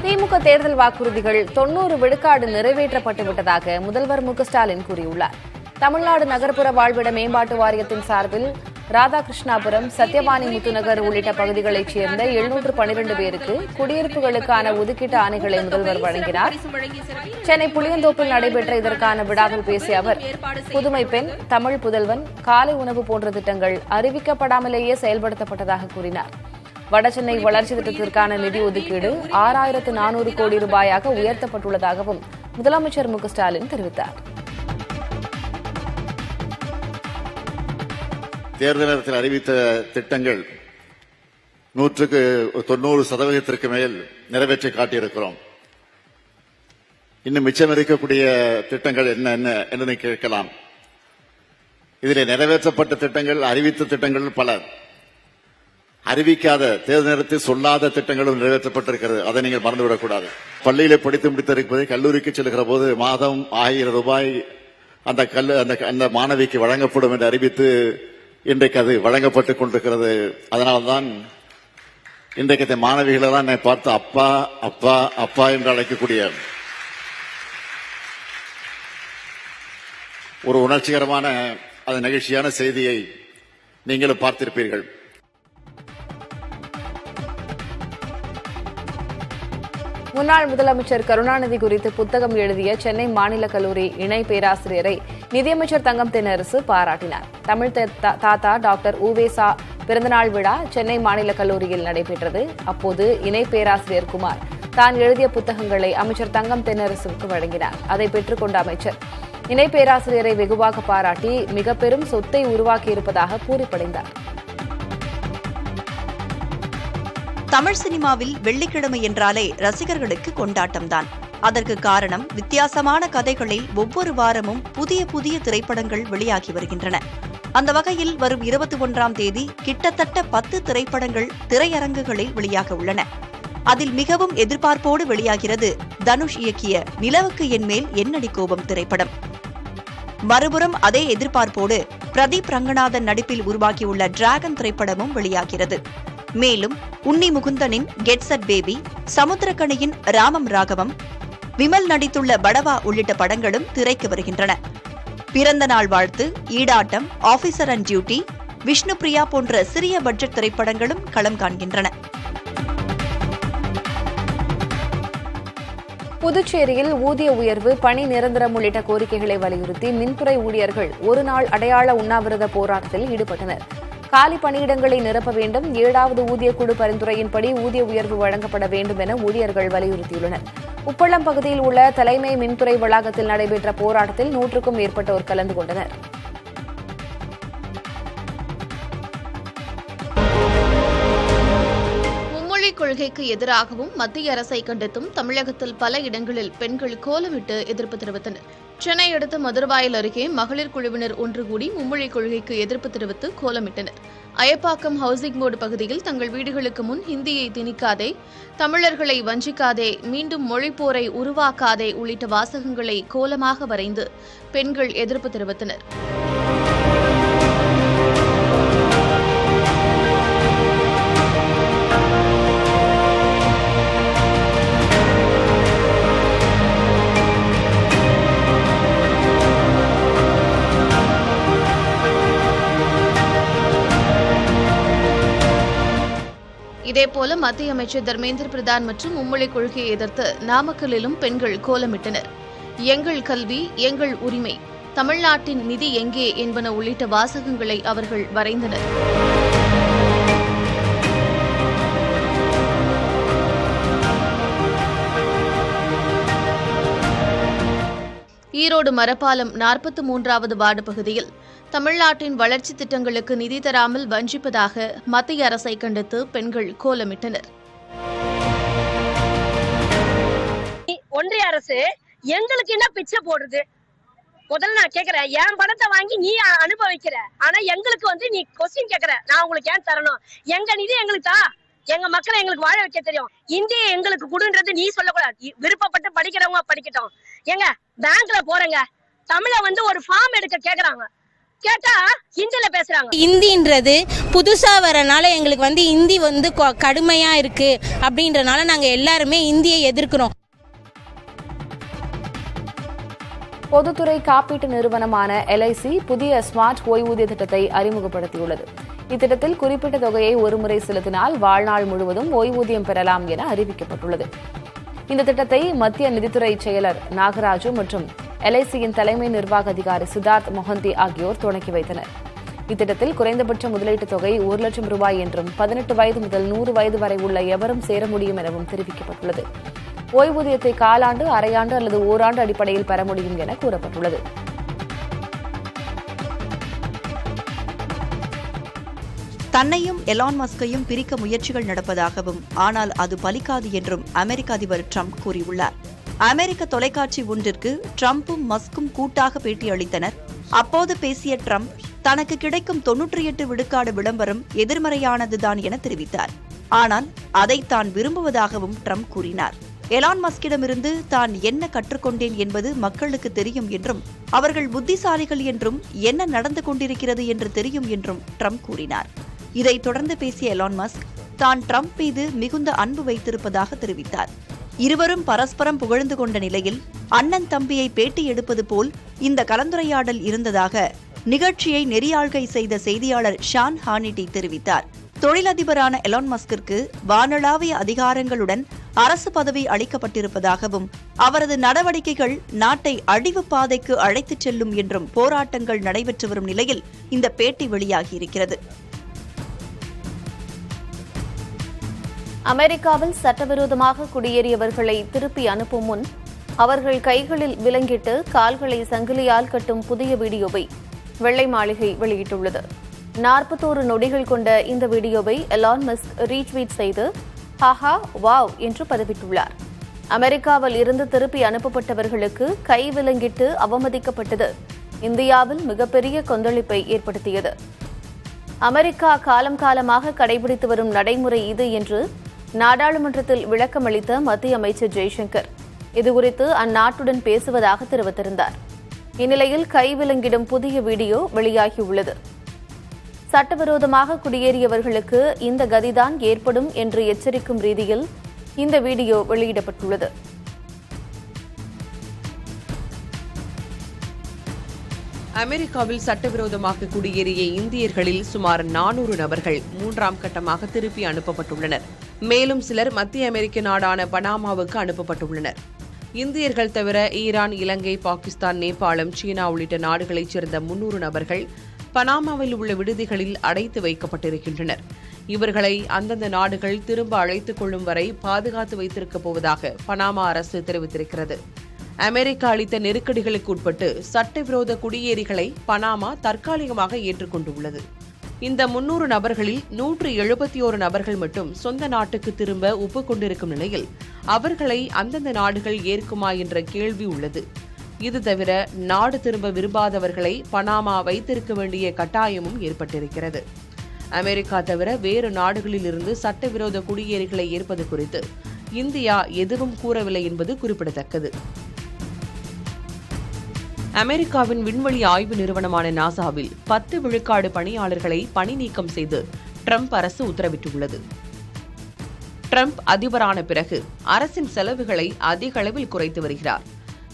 திமுக தேர்தல் வாக்குறுதிகள் 90 விழுக்காடு நிறைவேற்றப்பட்டு விட்டதாக முதல்வர் மு க ஸ்டாலின் கூறியுள்ளார். தமிழ்நாடு நகர்ப்புற வாழ்விட மேம்பாட்டு வாரியத்தின் சார்பில் ராதாகிருஷ்ணாபுரம், சத்யவாணி முத்துநகர் உள்ளிட்ட பகுதிகளைச் சேர்ந்த 712 பேருக்கு குடியிருப்புகளுக்கான ஒதுக்கீட்டு ஆணைகளை முதல்வர் வழங்கினார். சென்னை புளியந்தோப்பில் நடைபெற்ற இதற்கான விழாவில் பேசிய அவர், புதுமை பெண், தமிழ் புதல்வன், காலை உணவு போன்ற திட்டங்கள் அறிவிக்கப்படாமலேயே செயல்படுத்தப்பட்டதாக கூறினார். வடசென்னை வளர்ச்சி திட்டத்திற்கான நிதி ஒதுக்கீடு 6400 கோடி ரூபாயாக உயர்த்தப்பட்டுள்ளதாகவும் முதலமைச்சர் மு க ஸ்டாலின் தெரிவித்தார். தேர்தல் நேரத்தில் அறிவித்த திட்டங்கள் 90% மேல் நிறைவேற்றி காட்டியிருக்கிறோம். இன்னும் மிச்சம் இருக்கக்கூடிய திட்டங்கள் என்ன என்று கேட்கலாம். இதில் நிறைவேற்றப்பட்ட திட்டங்கள், அறிவித்த திட்டங்கள் பல, அறிவிக்காத, தேர்தல் நேரத்தில் சொல்லாத திட்டங்களும் நிறைவேற்றப்பட்டிருக்கிறது. அதை நீங்கள் மறந்துவிடக்கூடாது. பள்ளியில படித்து முடித்திருப்பது கல்லூரிக்கு செல்கிற போது மாதம் 1000 ரூபாய் அந்த மாணவிக்கு வழங்கப்படும் என்று அறிவித்து இன்றைக்கு அது வழங்கப்பட்டுக் கொண்டிருக்கிறது. அதனால்தான் இன்றைக்கு இந்த மாணவிகளெல்லாம் என்னை பார்த்து அப்பா அப்பா அப்பா என்று அழைக்கக்கூடிய ஒரு உணர்ச்சிகரமான அது நிகழ்ச்சியான செய்தியை நீங்களும் பார்த்திருப்பீர்கள். முன்னாள் முதலமைச்சர் கருணாநிதி குறித்து புத்தகம் எழுதிய சென்னை மாநில கல்லூரி இணை பேராசிரியரை நிதியமைச்சர் தங்கம் தென்னரசு பாராட்டினார். தமிழ் தாத்தா டாக்டர் உவேசா பிறந்தநாள் விழா சென்னை மாநில கல்லூரியில் நடைபெற்றது. அப்போது இணை பேராசிரியர் குமார் தான் எழுதிய புத்தகங்களை அமைச்சர் தங்கம் தென்னரசுக்கு வழங்கினார். அதை பெற்றுக் கொண்ட அமைச்சர் இணை பேராசிரியரை வெகுவாக பாராட்டி மிக பெரும் சொத்தை உருவாக்கியிருப்பதாக பூரிப்படைந்தார். தமிழ் சினிமாவில் வெள்ளிக்கிழமை என்றாலே ரசிகர்களுக்கு கொண்டாட்டம்தான். அதற்கு காரணம், வித்தியாசமான கதைகளில் ஒவ்வொரு வாரமும் புதிய புதிய திரைப்படங்கள் வெளியாகி வருகின்றன. அந்த வகையில் வரும் 21ஆம் தேதி கிட்டத்தட்ட 10 திரைப்படங்கள் திரையரங்குகளில் வெளியாக உள்ளன. அதில் மிகவும் எதிர்பார்ப்போடு வெளியாகிறது தனுஷ் இயக்கிய நிலவுக்கு என் மேல் என்னடி கோபம் திரைப்படம். மறுபுறம் அதே எதிர்பார்ப்போடு பிரதீப் ரங்கநாதன் நடிப்பில் உருவாக்கியுள்ள டிராகன் திரைப்படமும் வெளியாகிறது. மேலும் உன்னி முகுந்தனின் கெட் செட் பேபி, சமுத்திரக்கனியின் ராமம் ராகவம், விமல் நடித்துள்ள படவா உள்ளிட்ட படங்களும் திரைக்கு வருகின்றன. பிறந்த நாள் வாழ்த்து, ஈடாட்டம், ஆபீசர் அண்ட் டியூட்டி, விஷ்ணுபிரியா போன்ற சிறிய பட்ஜெட் திரைப்படங்களும் களம் காண்கின்றன. புதுச்சேரியில் ஊதிய உயர்வு, பணி நிரந்தரம் உள்ளிட்ட கோரிக்கைகளை வலியுறுத்தி மின்துறை ஊழியர்கள் ஒருநாள் அடையாள உண்ணாவிரத போராட்டத்தில் ஈடுபட்டனர். காலி பணியிடங்களை நிரப்ப வேண்டும், 7வது ஊதிய குழு பரிந்துரையின்படி ஊதிய உயர்வு வழங்கப்பட வேண்டும் என ஊழியர்கள் வலியுறுத்தியுள்ளனர். உப்பளம் பகுதியில் உள்ள தலைமை மின்துறை வளாகத்தில் நடைபெற்ற போராட்டத்தில் 100க்கும் மேற்பட்டோர் கலந்து கொண்டனர். மும்மொழி கொள்கைக்கு எதிராகவும் மத்திய அரசை கண்டித்தும் தமிழகத்தில் பல இடங்களில் பெண்கள் கோலமிட்டு எதிர்ப்பு தெரிவித்தனர். சென்னை அடுத்த மதுரவாயல் அருகே மகளிர் குழுவினர் ஒன்று கூடி மும்மொழி கொள்கைக்கு எதிர்ப்பு தெரிவித்து கோலமிட்டனர். அயப்பாக்கம் ஹவுசிங் போர்டு பகுதியில் தங்கள் வீடுகளுக்கு முன் ஹிந்தியை திணிக்காதே, தமிழர்களை வஞ்சிக்காதே, மீண்டும் மொழிப்போரை உருவாக்காதே உள்ளிட்ட வாசகங்களை கோலமாக வரைந்து பெண்கள் எதிர்ப்பு தெரிவித்தனர். இதேபோல மத்திய அமைச்சர் தர்மேந்திர பிரதான் மற்றும் மும்மொழி கொள்கையை எதிர்த்து நாமக்கல்லிலும் பெண்கள் கோலமிட்டனர். எங்கள் கல்வி, எங்கள் உரிமை, தமிழ்நாட்டின் நிதி எங்கே என்பன உள்ளிட்ட வாசகங்களை அவர்கள் வரைந்தனர். ஈரோடு மரப்பாலம் 43வது வார்டு பகுதியில் தமிழ்நாட்டின் வளர்ச்சி திட்டங்களுக்கு நிதி தராமல் வஞ்சிப்பதாக மத்திய அரசை கண்டித்து பெண்கள் கோலமிட்டனர். ஒன்றிய அரசு எங்களுக்கு என்ன பிச்சை போடுறது? முதல்ல நான் கேக்குறேன், என் பணத்தை வாங்கி நீ அனுபவிக்கிற, ஆனா எங்களுக்கு நீ கொஸ்டின் கேக்குற, நான் உங்களுக்கு ஏன் தரணும்? எங்க நிதி எங்களுக்கு தா, எங்க மக்களை எங்களுக்கு வாழ வைக்க தெரியும். இந்திய எங்களுக்கு குடுன்றது நீ சொல்லக்கூடாது. விருப்பப்பட்டு படிக்கிறவங்க படிக்கட்டும். எங்க பேங்க்ல போறேங்க, தமிழ ஒரு ஃபார்ம் எடுக்க கேக்குறாங்க. கேட்டா ஹிந்தில பேசுறாங்க. இந்தின்றது புதுசா வரனால எங்களுக்கு இந்தி கடுமையா இருக்கு அப்படின்றனால நாங்க எல்லாருமே இந்தியை எதிர்க்கிறோம். பொதுத்துறை காப்பீட்டு நிறுவனமான LIC புதிய ஸ்மார்ட் ஓய்வூதிய திட்டத்தை அறிமுகப்படுத்தியுள்ளது. இத்திட்டத்தில் குறிப்பிட்ட தொகையை ஒருமுறை செலுத்தினால் வாழ்நாள் முழுவதும் ஓய்வூதியம் பெறலாம் என அறிவிக்கப்பட்டுள்ளது. இந்த திட்டத்தை மத்திய நிதித்துறை செயலர் நாகராஜு மற்றும் LICயின் தலைமை நிர்வாக அதிகாரி சித்தார்த் மொஹந்தி ஆகியோர் தொடங்கி வைத்தனர். இத்திட்டத்தில் குறைந்தபட்ச முதலீட்டுத் தொகை 1 லட்சம் ரூபாய் என்றும் 18 வயது முதல் 100 வயது வரை உள்ள எவரும் சேர முடியும் எனவும் தெரிவிக்கப்பட்டுள்ளது. ஓய்வூதியத்தை காலாண்டு, அரையாண்டு அல்லது ஓராண்டு அடிப்படையில் பெற முடியும் என கூறப்பட்டுள்ளது. தன்னையும் எலான் மஸ்கையும் பிரிக்க முயற்சிகள் நடப்பதாகவும் ஆனால் அது பலிக்காது என்றும் அமெரிக்க அதிபர் ட்ரம்ப் கூறியுள்ளார். அமெரிக்க தொலைக்காட்சி ஒன்றிற்கு ட்ரம்பும் மஸ்கும் கூட்டாக பேட்டியளித்தனர். அப்போது பேசிய ட்ரம்ப் தனக்கு கிடைக்கும் 98 விழுக்காடு விளம்பரம் எதிர்மறையானதுதான் என தெரிவித்தார். ஆனால் அதை தான் விரும்புவதாகவும் ட்ரம்ப் கூறினார். எலான் மஸ்கிடமிருந்து தான் என்ன கற்றுக்கொண்டேன் என்பது மக்களுக்கு தெரியும் என்றும் அவர்கள் புத்திசாலிகள் என்றும் என்ன நடந்து கொண்டிருக்கிறது என்று தெரியும் என்றும் ட்ரம்ப் கூறினார். இதைத் தொடர்ந்து பேசிய எலான் மஸ்க் தான் ட்ரம்ப் மீது மிகுந்த அன்பு வைத்திருப்பதாக தெரிவித்தார். இருவரும் பரஸ்பரம் புகழ்ந்து கொண்ட நிலையில் அண்ணன் தம்பியை பேட்டி எடுப்பது போல் இந்த கலந்துரையாடல் இருந்ததாக நிகழ்ச்சியை நெறியாள்கை செய்த செய்தியாளர் ஷான் ஹானிட்டி தெரிவித்தார். தொழிலதிபரான எலான் மஸ்கிற்கு வானளாவிய அதிகாரங்களுடன் அரசு பதவி அளிக்கப்பட்டிருப்பதாகவும் அவரது நடவடிக்கைகள் நாட்டை அழிவு பாதைக்கு அழைத்துச் செல்லும் என்றும் போராட்டங்கள் நடைபெற்று வரும் நிலையில் இந்த பேட்டி வெளியாகியிருக்கிறது. அமெரிக்காவில் சட்டவிரோதமாக குடியேறியவர்களை திருப்பி அனுப்பும் முன் அவர்கள் கைகளில் விலங்கிட்டு கால்களை சங்கிலியால் கட்டும் புதிய வீடியோவை வெள்ளை மாளிகை வெளியிட்டுள்ளது. 41 நொடிகள் கொண்ட இந்த வீடியோவை எலான் மஸ்க் ரீட்வீட் செய்து ஹாஹா வாவ் என்று பதிவிட்டுள்ளார். அமெரிக்காவில் இருந்து திருப்பி அனுப்பப்பட்டவர்களுக்கு கை விலங்கிட்டு அவமதிக்கப்பட்டது இந்தியாவில் மிகப்பெரிய கொந்தளிப்பை ஏற்படுத்தியது. அமெரிக்கா காலம் காலமாக கடைபிடித்து வரும் நடைமுறை இது என்று நாடாளுமன்றத்தில் விளக்கமளித்த மத்திய அமைச்சர் ஜெய்சங்கர் இதுகுறித்து அந்நாட்டுடன் பேசுவதாக தெரிவித்திருந்தார். இந்நிலையில் கைவிலங்கிடும் புதிய வீடியோ வெளியாகியுள்ளது. சட்டவிரோதமாக குடியேறியவர்களுக்கு இந்த கதிதான் ஏற்படும் என்று எச்சரிக்கும் ரீதியில் இந்த வீடியோ வெளியிடப்பட்டுள்ளது. அமெரிக்காவில் சட்டவிரோதமாக குடியேறிய இந்தியர்களில் சுமார் 400 நபர்கள் 3ஆம் கட்டமாக திருப்பி அனுப்பப்பட்டுள்ளனர். மேலும் சிலர் மத்திய அமெரிக்க நாடான பனாமாவுக்கு அனுப்பப்பட்டுள்ளனர். இந்தியர்கள் தவிர ஈரான், இலங்கை, பாகிஸ்தான், நேபாளம், சீனா உள்ளிட்ட நாடுகளைச் சேர்ந்த 300 நபர்கள் பனாமாவில் உள்ள விடுதிகளில் அடைத்து வைக்கப்பட்டிருக்கின்றனர். இவர்களை அந்தந்த நாடுகள் திரும்ப அழைத்துக் கொள்ளும் வரை பாதுகாத்து வைத்திருக்கப் போவதாக பனாமா அரசு தெரிவித்திருக்கிறது. அமெரிக்கா அளித்த நெருக்கடிகளுக்கு உட்பட்டு சட்டவிரோத குடியேறிகளை பனாமா தற்காலிகமாக ஏற்றுக்கொண்டுள்ளது. இந்த 300 நபர்களில் 171 நபர்கள் மட்டும் சொந்த நாட்டுக்கு திரும்ப ஒப்புக்கொண்டிருக்கும் நிலையில் அவர்களை அந்தந்த நாடுகள் ஏற்குமா என்ற கேள்வி உள்ளது. இது தவிர நாடு திரும்ப விரும்பாதவர்களை பனாமா வைத்திருக்க வேண்டிய கட்டாயமும் ஏற்பட்டிருக்கிறது. அமெரிக்கா தவிர வேறு நாடுகளில் இருந்து சட்டவிரோத குடியேறிகளை ஏற்பது குறித்து இந்தியா எதுவும் கூறவில்லை என்பது குறிப்பிடத்தக்கது. அமெரிக்காவின் விண்வெளி ஆய்வு நிறுவனமான நாசாவில் 10 விழுக்காடு பணியாளர்களை பணி நீக்கம் செய்து ட்ரம்ப் அரசு உத்தரவிட்டுள்ளது. ட்ரம்ப் அதிபரான பிறகு அரசின் செலவுகளை அதிக அளவில் குறைத்து வருகிறார்.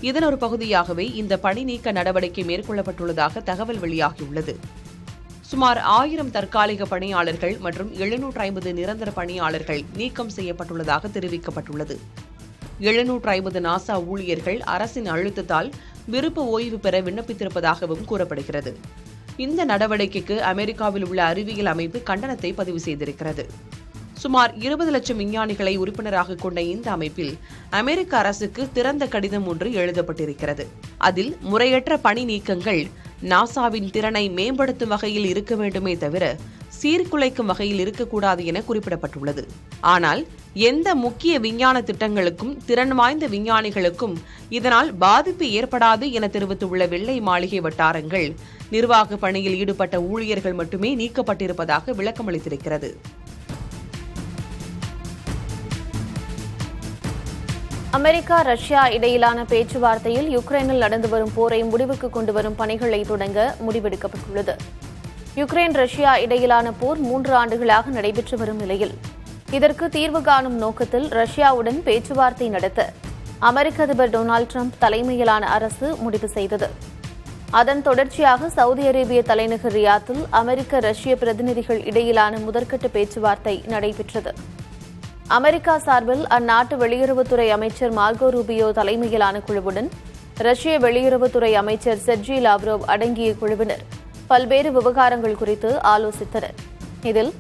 இதன் ஒரு பகுதியாகவே இந்த பணி நீக்க நடவடிக்கை மேற்கொள்ளப்பட்டுள்ளதாக தகவல் வெளியாகியுள்ளது. சுமார் 1000 தற்காலிக பணியாளர்கள் மற்றும் 750 நிரந்தர பணியாளர்கள் நீக்கம் செய்யப்பட்டுள்ளதாக தெரிவிக்கப்பட்டுள்ளது. 750 நாசா ஊழியர்கள் அரசின் அழுத்தத்தால் விருப்ப ஓய்வு பெற விண்ணப்பித்திருப்பதாகவும் கூறப்படுகிறது. இந்த நடவடிக்கைக்கு அமெரிக்காவில் உள்ள அறிவியல் அமைப்பு கண்டனத்தை பதிவு செய்திருக்கிறது. சுமார் 20 லட்சம் விஞ்ஞானிகளை உறுப்பினராக கொண்ட இந்த அமைப்பில் அமெரிக்க அரசுக்கு திறந்த கடிதம் ஒன்று எழுதப்பட்டிருக்கிறது. அதில் முறையற்ற பணி நீக்கங்கள் நாசாவின் திறனை மேம்படுத்தும் வகையில் இருக்க வேண்டுமே தவிர சீர்குலைக்கும் வகையில் இருக்கக்கூடாது என குறிப்பிடப்பட்டுள்ளது. ஆனால் எந்த முக்கிய விஞ்ஞான திட்டங்களுக்கும் திறன் வாய்ந்த விஞ்ஞானிகளுக்கும் இதனால் பாதிப்பு ஏற்படாது என தெரிவித்துள்ள வெள்ளை மாளிகை வட்டாரங்கள் நிர்வாக பணியில் ஈடுபட்ட ஊழியர்கள் மட்டுமே நீக்கப்பட்டிருப்பதாக விளக்கமளித்திருக்கிறது. அமெரிக்கா ரஷ்யா இடையிலான பேச்சுவார்த்தையில் யுக்ரைனில் நடந்து வரும் போரை முடிவுக்கு கொண்டு வரும் பணிகளை தொடங்க முடிவெடுக்கப்பட்டுள்ளது. யுக்ரைன் ரஷ்யா இடையிலான போர் 3 ஆண்டுகளாக நடைபெற்று வரும் நிலையில் இதற்கு தீர்வு காணும் நோக்கத்தில் ரஷ்யாவுடன் பேச்சுவார்த்தை நடத்த அமெரிக்க அதிபர் டொனால்டு டிரம்ப் தலைமையிலான அரசு முடிவு செய்தது. அதன் தொடர்ச்சியாக சவுதி அரேபிய தலைநகர் ரியாத்தில் அமெரிக்க ரஷ்ய பிரதிநிதிகள் இடையிலான முதற்கட்ட பேச்சுவார்த்தை நடைபெற்றது. அமெரிக்கா சார்பில் அந்நாட்டு வெளியுறவுத்துறை அமைச்சர் மார்கோ ரூபியோ தலைமையிலான குழுவுடன் ரஷ்ய வெளியுறவுத்துறை அமைச்சர் செர்ஜி லாவ்ரோவ் அடங்கிய குழுவினர் பல்வேறு விவகாரங்கள் குறித்து ஆலோசித்தனர். இதில்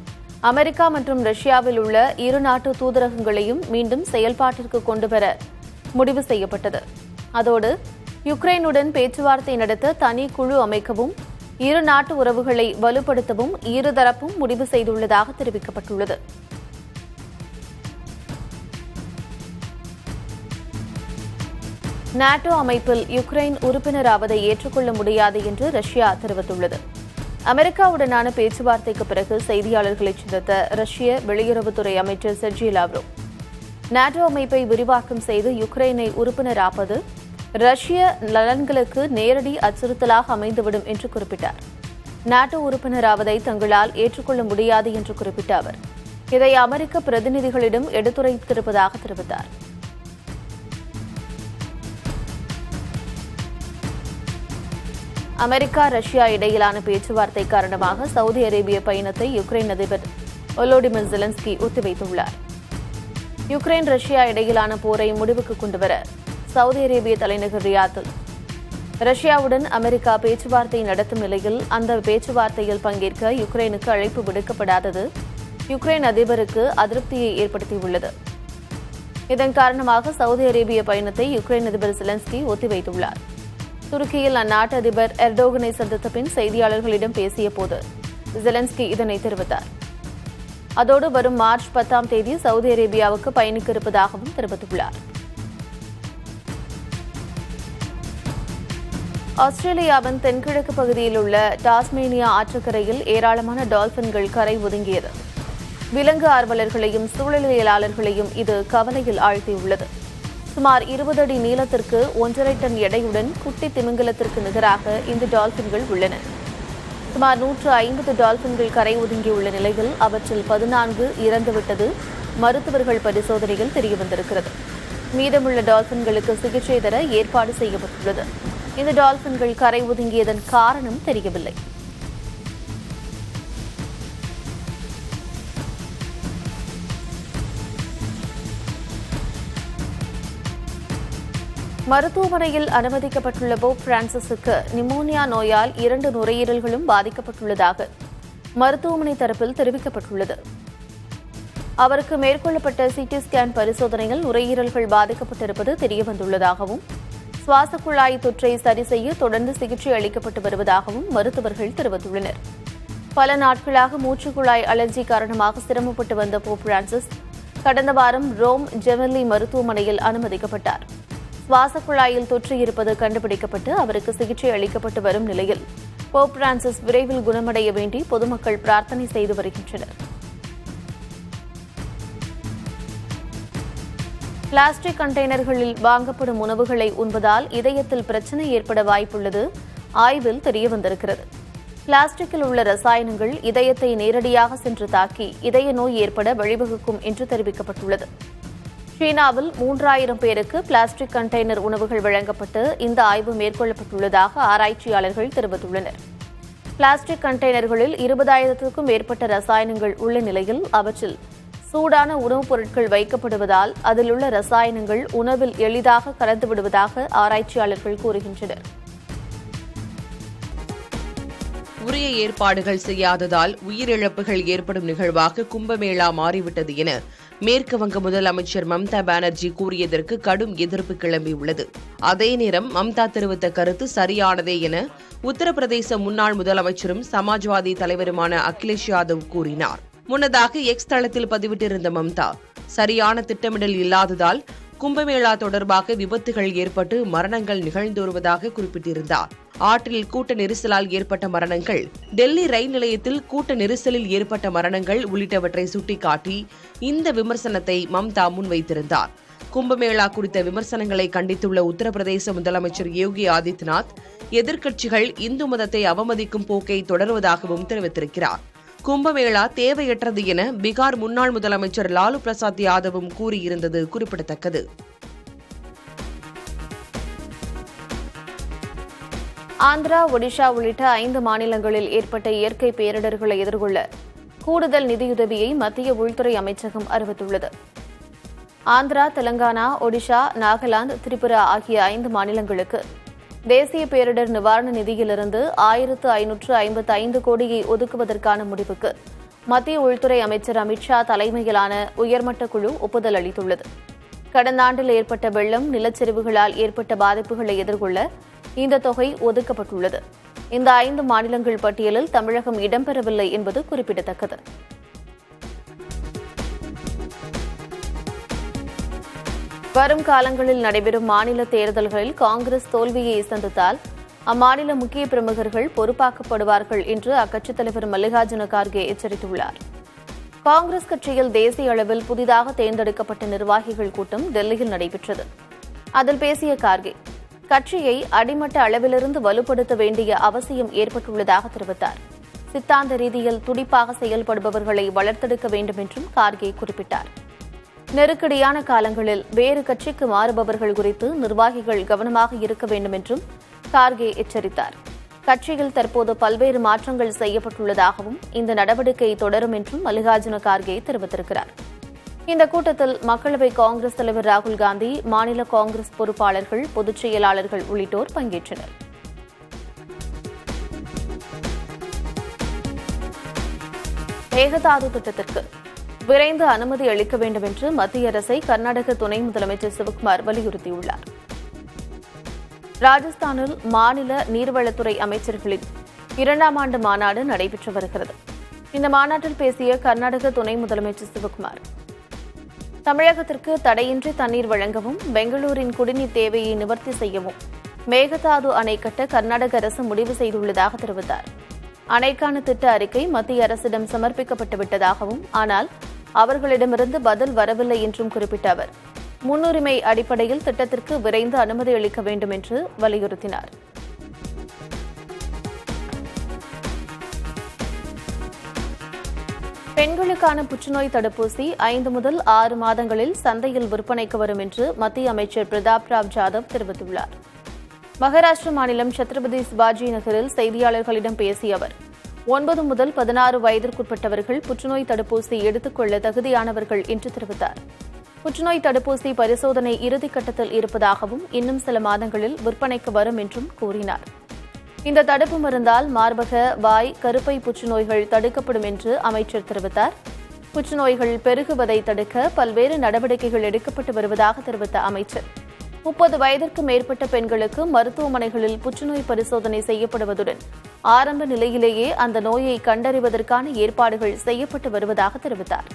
அமெரிக்கா மற்றும் ரஷ்யாவில் உள்ள இரு நாட்டு தூதரகங்களையும் மீண்டும் செயல்பாட்டிற்கு கொண்டுவர முடிவு செய்யப்பட்டது. அதோடு யுக்ரைனுடன் பேச்சுவார்த்தை நடத்த தனி குழு அமைக்கவும் இரு நாட்டு உறவுகளை வலுப்படுத்தவும் இருதரப்பும் முடிவு செய்துள்ளதாக தெரிவிக்கப்பட்டுள்ளது. நாட்டோ அமைப்பில் யுக்ரைன் உறுப்பினராவதை ஏற்றுக்கொள்ள முடியாது என்று ரஷ்யா தெரிவித்துள்ளது. அமெரிக்காவுடனான பேச்சுவார்த்தைக்கு பிறகு செய்தியாளர்களை சந்தித்த ரஷ்ய வெளியுறவுத்துறை அமைச்சர் செர்ஜி லாவ்ரோவ், நாட்டோ அமைப்பை விரிவாக்கம் செய்து யுக்ரைனை உறுப்பினராப்பது ரஷ்ய நலன்களுக்கு நேரடி அச்சுறுத்தலாக அமைந்துவிடும் என்று குறிப்பிட்டார். நாட்டோ உறுப்பினராவதை தங்களால் ஏற்றுக்கொள்ள முடியாது என்று குறிப்பிட்ட அவர் இதை அமெரிக்க பிரதிநிதிகளிடம் எடுத்துரைத்திருப்பதாக தெரிவித்தார். அமெரிக்கா ரஷ்யா இடையிலான பேச்சுவார்த்தை காரணமாக சவுதி அரேபிய பயணத்தை யுக்ரைன் அதிபர் வோலோடிமிர் ஜெலன்ஸ்கி ஒத்திவைத்துள்ளார். யுக்ரைன் ரஷ்யா இடையிலான போரை முடிவுக்கு கொண்டுவர சவுதி அரேபிய தலைநகர் ரியாத்தில் ரஷ்யாவுடன் அமெரிக்கா பேச்சுவார்த்தை நடத்தும் நிலையில் அந்த பேச்சுவார்த்தையில் பங்கேற்க யுக்ரைனுக்கு அழைப்பு விடுக்கப்படாதது யுக்ரைன் அதிபருக்கு அதிருப்தியை ஏற்படுத்தியுள்ளது. இதன் காரணமாக சவுதி அரேபிய பயணத்தை யுக்ரைன் அதிபர் ஜெலன்ஸ்கி ஒத்திவைத்துள்ளார். துருக்கியில் அந்நாட்டு அதிபர் எர்டோகனை சந்தித்த பின் செய்தியாளர்களிடம் பேசியபோது ஜெலன்ஸ்கி இதனை தெரிவித்தார். அதோடு வரும் மார்ச் 10ஆம் தேதி சவுதி அரேபியாவுக்கு பயணிக்க இருப்பதாகவும் தெரிவித்துள்ளார். ஆஸ்திரேலியாவின் தென்கிழக்கு பகுதியில் உள்ள டாஸ்மேனியா ஆற்றுக்கரையில் ஏராளமான டால்பின்கள் கரை ஒதுங்கியது. விலங்கு ஆர்வலர்களையும் சூழலியலாளர்களையும் இது கவலையில் ஆழ்த்தியுள்ளது. சுமார் 20 அடி நீளத்திற்கு 1.5 டன் எடையுடன் குட்டி திமிங்கலத்திற்கு நிகராக இந்த டால்பின்கள் உள்ளன. சுமார் 150 டால்பின்கள் கரை ஒதுங்கியுள்ள நிலையில் அவற்றில் 14 இறந்துவிட்டது மருத்துவர்கள் பரிசோதனையில் தெரியவந்திருக்கிறது. மீதமுள்ள டால்பின்களுக்கு சிகிச்சை தர ஏற்பாடு செய்யப்பட்டுள்ளது. இந்த டால்பின்கள் கரை ஒதுங்கியதன் காரணம் தெரியவில்லை. மருத்துவமனையில் அனுமதிக்கப்பட்டுள்ள போப் பிரான்சிஸுக்கு நிமோனியா நோயால் 2 நுரையீரல்களும் பாதிக்கப்பட்டுள்ளதாக மருத்துவமனை தரப்பில் தெரிவிக்கப்பட்டுள்ளது. அவருக்கு மேற்கொள்ளப்பட்ட சிடி ஸ்கேன் பரிசோதனையில் நுரையீரல்கள் பாதிக்கப்பட்டிருப்பது தெரியவந்துள்ளதாகவும் சுவாச குழாய் தொற்றை சரி செய்ய தொடர்ந்து சிகிச்சை அளிக்கப்பட்டு வருவதாகவும் மருத்துவர்கள் தெரிவித்துள்ளனர். பல நாட்களாக மூச்சுக்குழாய் அலர்ஜி காரணமாக சிரமப்பட்டு வந்த போப் பிரான்சிஸ் கடந்த வாரம் ரோம் ஜெமெல்லி மருத்துவமனையில் அனுமதிக்கப்பட்டார். சுவாச குழாயில் தொற்று இருப்பது கண்டுபிடிக்கப்பட்டு அவருக்கு சிகிச்சை அளிக்கப்பட்டு வரும் நிலையில் போப் பிரான்சிஸ் விரைவில் குணமடைய வேண்டி பொதுமக்கள் பிரார்த்தனை செய்து வருகின்றனர். பிளாஸ்டிக் கண்டெய்னர்களில் வாங்கப்படும் உணவுகளை உண்பதால் இதயத்தில் பிரச்சினை ஏற்பட வாய்ப்புள்ளது ஆய்வில் தெரியவந்திருக்கிறது. பிளாஸ்டிக்கில் உள்ள ரசாயனங்கள் இதயத்தை நேரடியாக சென்று தாக்கி இதய நோய் ஏற்பட வழிவகுக்கும் என்று தெரிவிக்கப்பட்டுள்ளது. சீனாவில் 3000 பேருக்கு பிளாஸ்டிக் கண்டெய்னர் உணவுகள் வழங்கப்பட்டு இந்த ஆய்வு மேற்கொள்ளப்பட்டுள்ளதாக ஆராய்ச்சியாளர்கள் தெரிவித்துள்ளனர். பிளாஸ்டிக் கண்டெய்னர்களில் 20,000க்கும் மேற்பட்ட ரசாயனங்கள் உள்ள நிலையில் அவற்றில் சூடான உணவுப் பொருட்கள் வைக்கப்படுவதால் அதில் உள்ள ரசாயனங்கள் உணவில் எளிதாக கலந்துவிடுவதாக ஆராய்ச்சியாளர்கள் கூறுகின்றனர். உரிய ஏற்பாடுகள் செய்யாததால் உயிரிழப்புகள் ஏற்படும் நிகழ்வாக கும்பமேளா மாறிவிட்டது என மேற்கு வங்க முதலமைச்சர் மம்தா பானர்ஜி கூறியதற்கு கடும் எதிர்ப்பு கிளம்பியுள்ளது. அதே நேரம் மம்தா தெரிவித்த கருத்து சரியானதே என உத்தரப்பிரதேச முன்னாள் முதலமைச்சரும் சமாஜ்வாதி தலைவருமான அகிலேஷ் யாதவ் கூறினார். முன்னதாக எக்ஸ் தளத்தில் பதிவிட்டிருந்த மம்தா, சரியான திட்டமிடல் இல்லாததால் கும்பமேளா தொடர்பாக விபத்துகள் ஏற்பட்டு மரணங்கள் நிகழ்ந்து வருவதாக குறிப்பிட்டிருந்தார். ஆற்றில் கூட்ட நெரிசலால் ஏற்பட்ட மரணங்கள், டெல்லி ரயில் நிலையத்தில் கூட்ட நெரிசலில் ஏற்பட்ட மரணங்கள் உள்ளிட்டவற்றை சுட்டிக்காட்டி இந்த விமர்சனத்தை மம்தா முன்வைத்திருந்தார். கும்பமேளா குறித்த விமர்சனங்களை கண்டித்துள்ள உத்தரப்பிரதேச முதலமைச்சர் யோகி ஆதித்யநாத் எதிர்க்கட்சிகள் இந்து மதத்தை அவமதிக்கும் போக்கை தொடருவதாகவும் தெரிவித்திருக்கிறார். கும்பமேளா தேவையற்றது என பீகார் முன்னாள் முதலமைச்சர் லாலு பிரசாத் யாதவும் கூறியிருந்தது குறிப்பிடத்தக்கது. ஆந்திரா, ஒடிஷா உள்ளிட்ட 5 மாநிலங்களில் ஏற்பட்ட இயற்கை பேரிடர்களை எதிர்கொள்ள கூடுதல் நிதியுதவியை மத்திய உள்துறை அமைச்சகம் அறிவித்துள்ளது. ஆந்திரா, தெலங்கானா, ஒடிஷா, நாகாலாந்து, திரிபுரா ஆகிய 5 மாநிலங்களுக்கு தேசிய பேரிடர் நிவாரண நிதியிலிருந்து 1555 கோடியை ஒதுக்குவதற்கான முடிவுக்கு மத்திய உள்துறை அமைச்சர் அமித்ஷா தலைமையிலான உயர்மட்ட குழு ஒப்புதல் அளித்துள்ளது. கடந்த ஆண்டில் ஏற்பட்ட வெள்ளம், நிலச்சரிவுகளால் ஏற்பட்ட பாதிப்புகளை எதிர்கொள்ள இந்த தொகை ஒதுக்கப்பட்டுள்ளது. இந்த 5 மாநிலங்கள் பட்டியலில் தமிழகம் இடம்பெறவில்லை என்பது குறிப்பிடத்தக்கது. வரும் காலங்களில் நடைபெறும் மாநில தேர்தல்களில் காங்கிரஸ் தோல்வியை சந்தித்தால் அம்மாநில முக்கிய பிரமுகர்கள் பொறுப்பாக்கப்படுவார்கள் என்று அக்கட்சித் தலைவர் மல்லிகார்ஜுன கார்கே எச்சரித்துள்ளார். காங்கிரஸ் கட்சியில் தேசிய அளவில் புதிதாக தேர்ந்தெடுக்கப்பட்ட நிர்வாகிகள் கூட்டம் டெல்லியில் நடைபெற்றது. அதில் பேசிய கார்கே, கட்சியை அடிமட்ட அளவிலிருந்து வலுப்படுத்த வேண்டிய அவசியம் ஏற்பட்டுள்ளதாக தெரிவித்தார். சித்தாந்த ரீதியில் துடிப்பாக செயல்படுபவர்களை வளர்த்தெடுக்க வேண்டும் என்றும் கார்கே குறிப்பிட்டார். நெருக்கடியான காலங்களில் வேறு கட்சிக்கு மாறுபவர்கள் குறித்து நிர்வாகிகள் கவனமாக இருக்க வேண்டும் என்றும் கார்கே எச்சரித்தார். கட்சியில் தற்போது பல்வேறு மாற்றங்கள் செய்யப்பட்டுள்ளதாகவும் இந்த நடவடிக்கை தொடரும் என்றும் மல்லிகார்ஜுன கார்கே தெரிவித்திருக்கிறார். இந்த கூட்டத்தில் மக்களவை காங்கிரஸ் தலைவர் ராகுல் காந்தி, மாநில காங்கிரஸ் பொறுப்பாளர்கள், பொதுச் செயலாளர்கள் உள்ளிட்டோர் பங்கேற்றனர். மேகதாது திட்டத்திற்கு விரைந்து அனுமதி அளிக்க வேண்டும் என்று மத்திய அரசை கர்நாடக துணை முதலமைச்சர் சிவக்குமார் வலியுறுத்தியுள்ளார். ராஜஸ்தானில் மாநில நீர்வளத்துறை அமைச்சர்களின் 2ஆம் ஆண்டு மாநாடு நடைபெற்று வருகிறது. இந்த மாநாட்டில் பேசிய கர்நாடக துணை முதலமைச்சர் சிவக்குமார், தமிழகத்திற்கு தடையின்றி தண்ணீர் வழங்கவும், பெங்களூரின் குடிநீர் தேவையை நிவர்த்தி செய்யவும் மேகதாது அணை கட்ட கர்நாடக அரசு முடிவு செய்துள்ளதாக தெரிவித்தார். அணைக்கான திட்ட அறிக்கை மத்திய அரசிடம் சமர்ப்பிக்கப்பட்டுவிட்டதாகவும், ஆனால் அவர்களிடமிருந்து பதில் வரவில்லை என்றும் குறிப்பிட்ட அவர், முன்னுரிமை அடிப்படையில் திட்டத்திற்கு விரைந்து அனுமதி அளிக்க வேண்டும் என்று வலியுறுத்தினார். பெண்களுக்கான புற்றுநோய் தடுப்பூசி 5 முதல் 6 மாதங்களில் சந்தையில் விற்பனைக்கு வரும் என்று மத்திய அமைச்சர் பிரதாப் ராவ் ஜாதவ் தெரிவித்துள்ளார். மகாராஷ்டிர மாநிலம் சத்ரபதி சிவாஜி நகரில் செய்தியாளர்களிடம் பேசிய அவர், 9 முதல் 16 வயதிற்குட்பட்டவர்கள் புற்றுநோய் தடுப்பூசி எடுத்துக்கொள்ள தகுதியானவர்கள் என்று தெரிவித்தார். புற்றுநோய் தடுப்பூசி பரிசோதனை இறுதிக்கட்டத்தில் இருப்பதாகவும், இன்னும் சில மாதங்களில் விற்பனைக்கு வரும் என்றும் கூறினார். இந்த தடுப்பு மருந்தால் மார்பக, வாய், கருப்பை புற்றுநோய்கள் தடுக்கப்படும் என்று அமைச்சர் தெரிவித்தார். புற்றுநோய்கள் பெருகுவதை தடுக்க பல்வேறு நடவடிக்கைகள் எடுக்கப்பட்டு வருவதாக தெரிவித்த அமைச்சர், 30 வயதிற்கு மேற்பட்ட பெண்களுக்கு மருத்துவமனைகளில் புற்றுநோய் பரிசோதனை செய்யப்படுவதுடன் ஆரம்ப நிலையிலேயே அந்த நோயை கண்டறிவதற்கான ஏற்பாடுகள் செய்யப்பட்டு வருவதாக தெரிவித்தார்.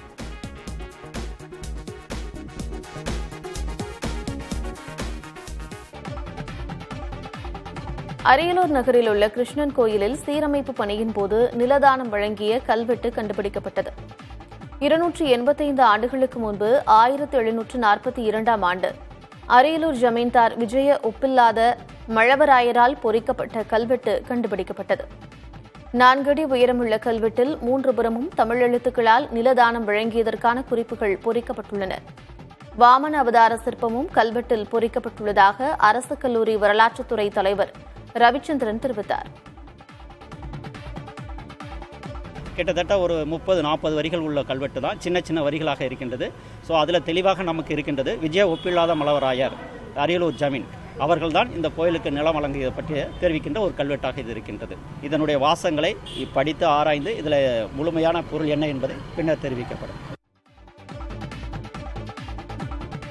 அரியலூர் நகரில் உள்ள கிருஷ்ணன் கோயிலில் சீரமைப்பு பணியின் போது நிலதானம் வழங்கிய கல்வெட்டு கண்டுபிடிக்கப்பட்டது. 285 ஆண்டுகளுக்கு முன்பு 1742ஆம் ஆண்டு அரியலூர் ஜமீன்தார் விஜய ஒப்பில்லாத மழவராயரால் பொறிக்கப்பட்ட கல்வெட்டு கண்டுபிடிக்கப்பட்டது. 4 அடி உயரமுள்ள கல்வெட்டில் 3 புறமும் தமிழ் எழுத்துக்களால் நிலதானம் வழங்கியதற்கான குறிப்புகள் பொறிக்கப்பட்டுள்ளன. வாமன அவதார சிற்பமும் கல்வெட்டில் பொறிக்கப்பட்டுள்ளதாக அரசு கல்லூரி வரலாற்றுத்துறை தலைவர் ரவிச்சந்திரன் தெரிவித்தார். கிட்டத்தட்ட ஒரு 30-40 வரிகள் உள்ள கல்வெட்டு தான், சின்ன சின்ன வரிகளாக இருக்கின்றது. ஸோ அதில் தெளிவாக நமக்கு இருக்கின்றது, விஜய ஒப்பில்லாத மலவராயர் அரியலூர் ஜமீன் அவர்கள்தான் இந்த கோயிலுக்கு நிலம் வழங்கியதை பற்றி தெரிவிக்கின்ற ஒரு கல்வெட்டாக இது இருக்கின்றது. இதனுடைய வாசகங்களை படித்து ஆராய்ந்து இதில் முழுமையான பொருள் என்ன என்பதை பின்னர் தெரிவிக்கப்படும்.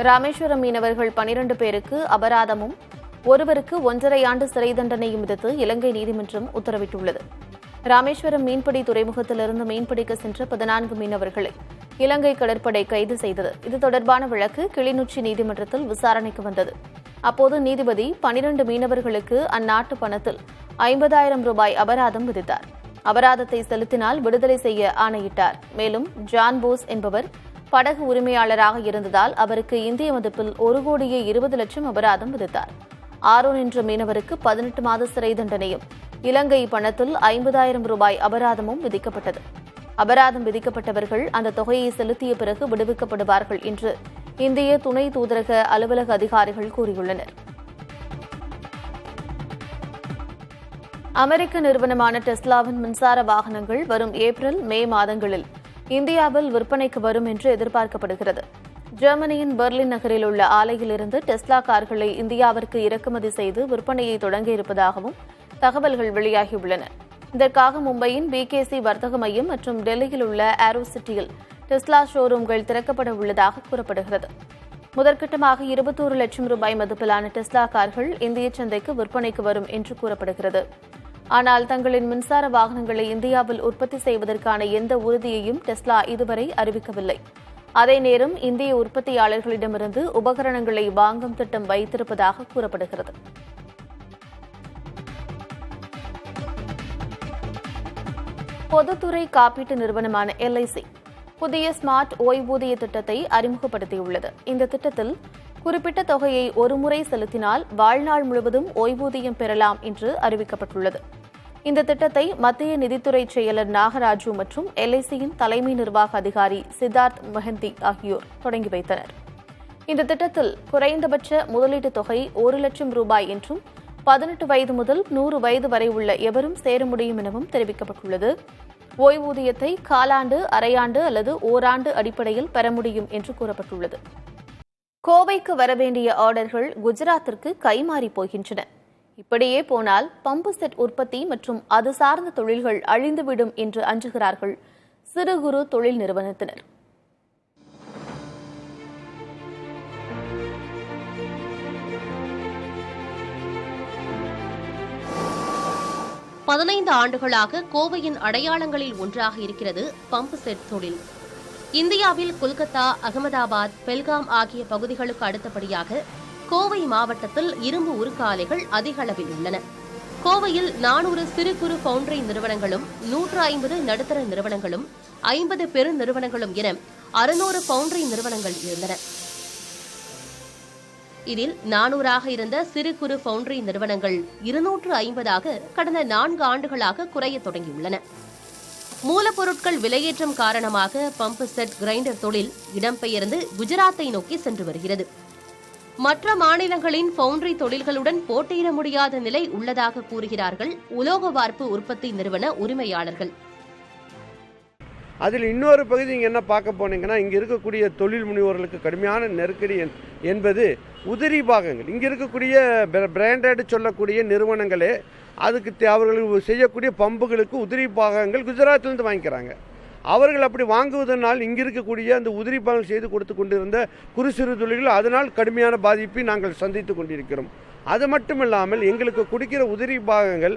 ராமேஸ்வரம் மீனவர்கள் 12 பேருக்கு அபராதமும் ஒருவருக்கு 1.5 ஆண்டு சிறை தண்டனையும் விதித்து இலங்கை நீதிமன்றம் உத்தரவிட்டுள்ளது. ராமேஸ்வரம் மீன்பிடி துறைமுகத்திலிருந்து மீன்பிடிக்க சென்ற 14 மீனவர்களை இலங்கை கடற்படை கைது செய்தது. இது தொடர்பான வழக்கு கிளிநொச்சி நீதிமன்றத்தில் விசாரணைக்கு வந்தது. அப்போது நீதிபதி 12 மீனவர்களுக்கு அந்நாட்டு பணத்தில் 50,000 ரூபாய் அபராதம் விதித்தார். அபராதத்தை செலுத்தினால் விடுதலை செய்ய ஆணையிட்டார். மேலும் ஜான் போஸ் என்பவர் படகு உரிமையாளராக இருந்ததால் அவருக்கு இந்திய மதிப்பில் 1,20,00,000 அபராதம் விதித்தார். ஆரோன் என்ற மீனவருக்கு 18 மாத சிறை தண்டனையும் இலங்கை பணத்தில் 50,000 ரூபாய் அபராதமும் விதிக்கப்பட்டது. அபராதம் விதிக்கப்பட்டவர்கள் அந்த தொகையை செலுத்திய பிறகு விடுவிக்கப்படுவார்கள் என்று இந்திய துணை தூதரக அலுவலக அதிகாரிகள் கூறியுள்ளனர். அமெரிக்க நிறுவனமான டெஸ்லாவின் மின்சார வாகனங்கள் வரும் ஏப்ரல், மே மாதங்களில் இந்தியாவில் விற்பனைக்கு வரும் என்று எதிர்பார்க்கப்படுகிறது. ஜெர்மனியின் பெர்லின் நகரில் உள்ள ஆலையிலிருந்து டெஸ்லா கார்களை இந்தியாவிற்கு இறக்குமதி செய்து விற்பனையை தொடங்கியிருப்பதாகவும் தகவல்கள் வெளியாகியுள்ளன. இதற்காக மும்பையின் BKC வர்த்தக மையம் மற்றும் டெல்லியில் உள்ள ஏரோசிட்டியில் டெஸ்லா ஷோரூம்கள் திறக்கப்பட உள்ளதாக கூறப்படுகிறது. முதற்கட்டமாக 21 லட்சம் ரூபாய் மதிப்பிலான டெஸ்லா கார்கள் இந்திய சந்தைக்கு விற்பனைக்கு வரும் என்று கூறப்படுகிறது. ஆனால் தங்களின் மின்சார வாகனங்களை இந்தியாவில் உற்பத்தி செய்வதற்கான எந்த உறுதியையும் டெஸ்லா இதுவரை அறிவிக்கவில்லை. அதே நேரம் இந்திய உற்பத்தியாளர்களிடமிருந்து உபகரணங்களை வாங்கும் திட்டம் வைத்திருப்பதாக கூறப்படுகிறது. பொதுத்துறை காப்பீட்டு நிறுவனமான LIC புதிய ஸ்மார்ட் ஓய்வூதிய திட்டத்தை அறிமுகப்படுத்தியுள்ளது. இந்த திட்டத்தில் குறிப்பிட்ட தொகையை ஒருமுறை செலுத்தினால் வாழ்நாள் முழுவதும் ஓய்வூதியம் பெறலாம் என்று அறிவிக்கப்பட்டுள்ளது. இந்த திட்டத்தை மத்திய நிதித்துறை செயலர் நாகராஜு மற்றும் LICயின் தலைமை நிர்வாக அதிகாரி சித்தார்த் மஹந்தி ஆகியோர் தொடங்கி வைத்தனர். இந்த திட்டத்தில் குறைந்தபட்ச முதலீட்டு தொகை 1 லட்சம் ரூபாய் என்றும் 18 வயது முதல் 100 வயது வரை உள்ள எவரும் சேர முடியும் எனவும் தெரிவிக்கப்பட்டுள்ளது. ஓய்வூதியத்தை காலாண்டு, அரையாண்டு அல்லது ஓராண்டு அடிப்படையில் பெற முடியும் என்று கூறப்பட்டுள்ளது. கோவைக்கு வரவேண்டிய ஆர்டர்கள் குஜராத்திற்கு கைமாறி போகின்றன. இப்படியே போனால் பம்பு செட் உற்பத்தி மற்றும் அது சார்ந்த தொழில்கள் அழிந்துவிடும் என்று அஞ்சுகிறார்கள் சிறு குறு தொழில் நிறுவனத்தினர். ஆண்டுகளாக கோவையின் அடையாளங்களில் ஒன்றாக இருக்கிறது பம்பு செட் தொழில். இந்தியாவில் கொல்கத்தா, அகமதாபாத், பெல்காம் ஆகிய பகுதிகளுக்கு அடுத்தபடியாக கோவை மாவட்டத்தில் இரும்பு உருக்கு ஆலைகள் அதிக அளவில் உள்ளன. கோவையில் 400 சிறு குறு பவுண்டரி நிறுவனங்களும் 150 நடுத்தர நிறுவனங்களும் 50 பெரு நிறுவனங்களும் என 600 பவுண்டரி நிறுவனங்கள் இருந்தன. இதில் 400ஆக இருந்த சிறு குறு பவுண்டரி நிறுவனங்கள் 250ஆக கடந்த 4 ஆண்டுகளாக குறைய தொடங்கியுள்ளன. மூலப்பொருட்கள் விலையேற்றம் காரணமாக பம்பு செட் கிரைண்டர் தொழில் இடம்பெயர்ந்து குஜராத்தை நோக்கி சென்று வருகிறது. மற்ற மாநிலங்களின் பவுண்டரி தொழில்களுடன் போட்டியிட முடியாத நிலை உள்ளதாக கூறுகிறார்கள் உலோக வார்ப்பு உற்பத்தி நிறுவன உரிமையாளர்கள். அதில் இன்னொரு பகுதி இங்கே என்ன பார்க்க போனீங்கன்னா, இங்கே இருக்கக்கூடிய தொழில் முனைவோர்களுக்கு கடுமையான நெருக்கடி என்பது உதிரி பாகங்கள். இங்கே இருக்கக்கூடிய பிராண்டட் சொல்லக்கூடிய நிறுவனங்களே அதுக்கு அவர்கள் செய்யக்கூடிய பம்புகளுக்கு உதிரி பாகங்கள் குஜராத்திலிருந்து வாங்கிக்கிறாங்க. அவர்கள் அப்படி வாங்குவதனால் இங்கே இருக்கக்கூடிய அந்த உதிரி பாகங்கள் செய்து கொடுத்து கொண்டிருந்த குறு சிறு தொழில்கள் அதனால் கடுமையான பாதிப்பை நாங்கள் சந்தித்து கொண்டிருக்கிறோம். அது மட்டும் இல்லாமல் எங்களுக்கு கொடுக்கிற உதிரி பாகங்கள்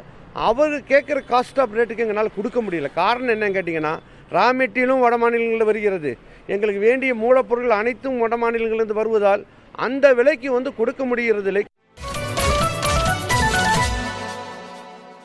அவர் கேட்குற காஸ்ட் ஆஃப் ரேட்டுக்கு எங்களால் கொடுக்க முடியல. காரணம் என்னன்னு கேட்டிங்கன்னா, ரா மெட்டீரியலும் வட மாநிலங்களில் வருகிறது. எங்களுக்கு வேண்டிய மூலப்பொருட்கள் அனைத்தும் வட மாநிலங்களிலிருந்து வருவதால் அந்த விலைக்கு கொடுக்க முடிகிறதில்லை.